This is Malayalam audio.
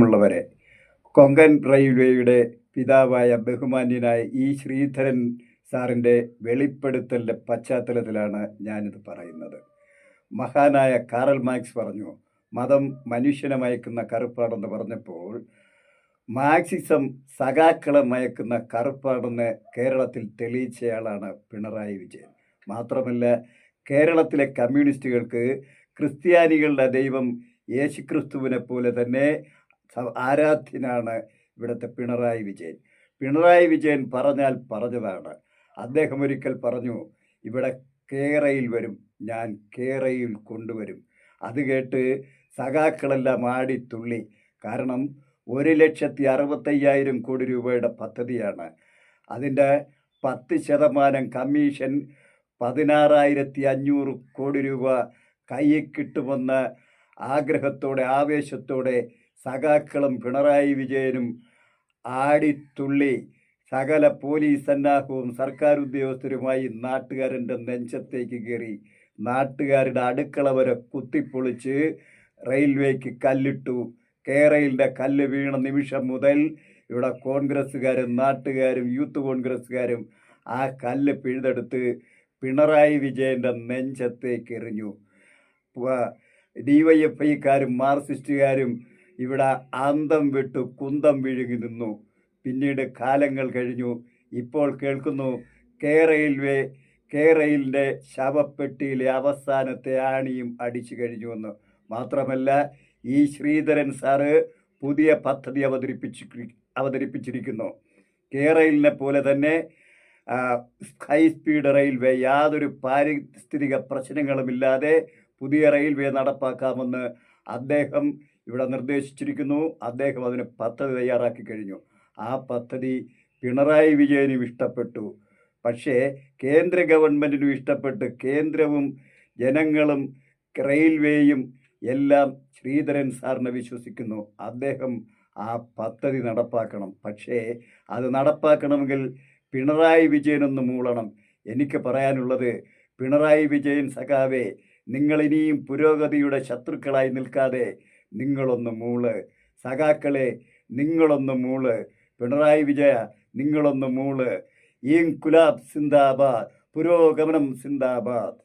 പ്രിയമുള്ളവരെ, കൊങ്കൺ റെയിൽവേയുടെ പിതാവായ ബഹുമാന്യനായ ഇ ശ്രീധരൻ സാറിൻ്റെ വെളിപ്പെടുത്തലിൻ്റെ പശ്ചാത്തലത്തിലാണ് ഞാനിത് പറയുന്നത്. മഹാനായ കാറൽ മാർക്സ് പറഞ്ഞു, മതം മനുഷ്യനെ മയക്കുന്ന കറുപ്പാടെന്ന് പറഞ്ഞപ്പോൾ മാർക്സിസം സഖാക്കളെ മയക്കുന്ന കറുപ്പാടെന്ന് കേരളത്തിൽ തെളിയിച്ചയാളാണ് പിണറായി വിജയൻ. മാത്രമല്ല, കേരളത്തിലെ കമ്മ്യൂണിസ്റ്റുകൾക്ക് ക്രിസ്ത്യാനികളുടെ ദൈവം യേശുക്രിസ്തുവിനെ പോലെ തന്നെ ആരാധ്യനാണ് ഇവിടുത്തെ പിണറായി വിജയൻ. പിണറായി വിജയൻ പറഞ്ഞാൽ പറഞ്ഞതാണ്. അദ്ദേഹം ഒരിക്കൽ പറഞ്ഞു, ഇവിടെ കേരയിൽ വരും, ഞാൻ കേരയിൽ കൊണ്ടുവരും. അത് കേട്ട് സഖാക്കളെല്ലാം ആടിത്തുള്ളി. കാരണം 1,65,000 കോടി രൂപയുടെ പദ്ധതിയാണ്. അതിൻ്റെ 10% കമ്മീഷൻ 16,500 കോടി രൂപ കയ്യിൽ കിട്ടുമെന്ന ആഗ്രഹത്തോടെ ആവേശത്തോടെ സഖാക്കളും പിണറായി വിജയനും ആടിത്തുള്ളി. സകല പോലീസ് സന്നാഹവും സർക്കാർ ഉദ്യോഗസ്ഥരുമായി നാട്ടുകാരൻ്റെ നെഞ്ചത്തേക്ക് കയറി നാട്ടുകാരുടെ അടുക്കള വരെ കുത്തിപ്പൊളിച്ച് റെയിൽവേക്ക് കല്ലിട്ടു. കേരളിൻ്റെ കല്ല് വീണ നിമിഷം മുതൽ ഇവിടെ കോൺഗ്രസ്സുകാരും നാട്ടുകാരും യൂത്ത് കോൺഗ്രസ്സുകാരും ആ കല്ല് പിഴുതെടുത്ത് പിണറായി വിജയൻ്റെ നെഞ്ചത്തേക്ക് എറിഞ്ഞു. DYFIക്കാരും മാർക്സിസ്റ്റുകാരും ഇവിടെ അന്തം വിട്ടു കുന്തം വിഴുങ്ങി നിന്നു. പിന്നീട് കാലങ്ങൾ കഴിഞ്ഞു. ഇപ്പോൾ കേൾക്കുന്നു കേരളിൻ്റെ ശവപ്പെട്ടിയിലെ അവസാനത്തെ ആണിയും അടിച്ചു കഴിഞ്ഞുവെന്ന്. മാത്രമല്ല, ഈ ശ്രീധരൻ സാറ് പുതിയ പദ്ധതി അവതരിപ്പിച്ചിരിക്കുന്നു. കേരളിനെ പോലെ തന്നെ ഹൈ സ്പീഡ് റെയിൽവേ, യാതൊരു പാരിസ്ഥിതിക പ്രശ്നങ്ങളുമില്ലാതെ പുതിയ റെയിൽവേ നടപ്പാക്കാമെന്ന് അദ്ദേഹം ഇവിടെ നിർദ്ദേശിച്ചിരിക്കുന്നു. അദ്ദേഹം അതിന് പദ്ധതി തയ്യാറാക്കി കഴിഞ്ഞു. ആ പദ്ധതി പിണറായി വിജയനും ഇഷ്ടപ്പെട്ടു. പക്ഷേ കേന്ദ്ര ഗവൺമെൻറ്റിനും ഇഷ്ടപ്പെട്ട് കേന്ദ്രവും ജനങ്ങളും റെയിൽവേയും എല്ലാം ശ്രീധരൻ സാറിനെ വിശ്വസിക്കുന്നു. അദ്ദേഹം ആ പദ്ധതി നടപ്പാക്കണം. പക്ഷേ അത് നടപ്പാക്കണമെങ്കിൽ പിണറായി വിജയനൊന്ന് മൂളണം. എനിക്ക് പറയാനുള്ളത്, പിണറായി വിജയൻ സഖാവേ, നിങ്ങളിനിയും പുരോഗതിയുടെ ശത്രുക്കളായി നിൽക്കാതെ നിങ്ങളൊന്ന് മൂള്. സഖാക്കളെ, നിങ്ങളൊന്ന് മൂള്. പിണറായി വിജയ, നിങ്ങളൊന്ന് മൂള്. ഇൻകുലാബ് സിന്ദാബാദ്, പുരോഗമനം സിന്ദാബാദ്.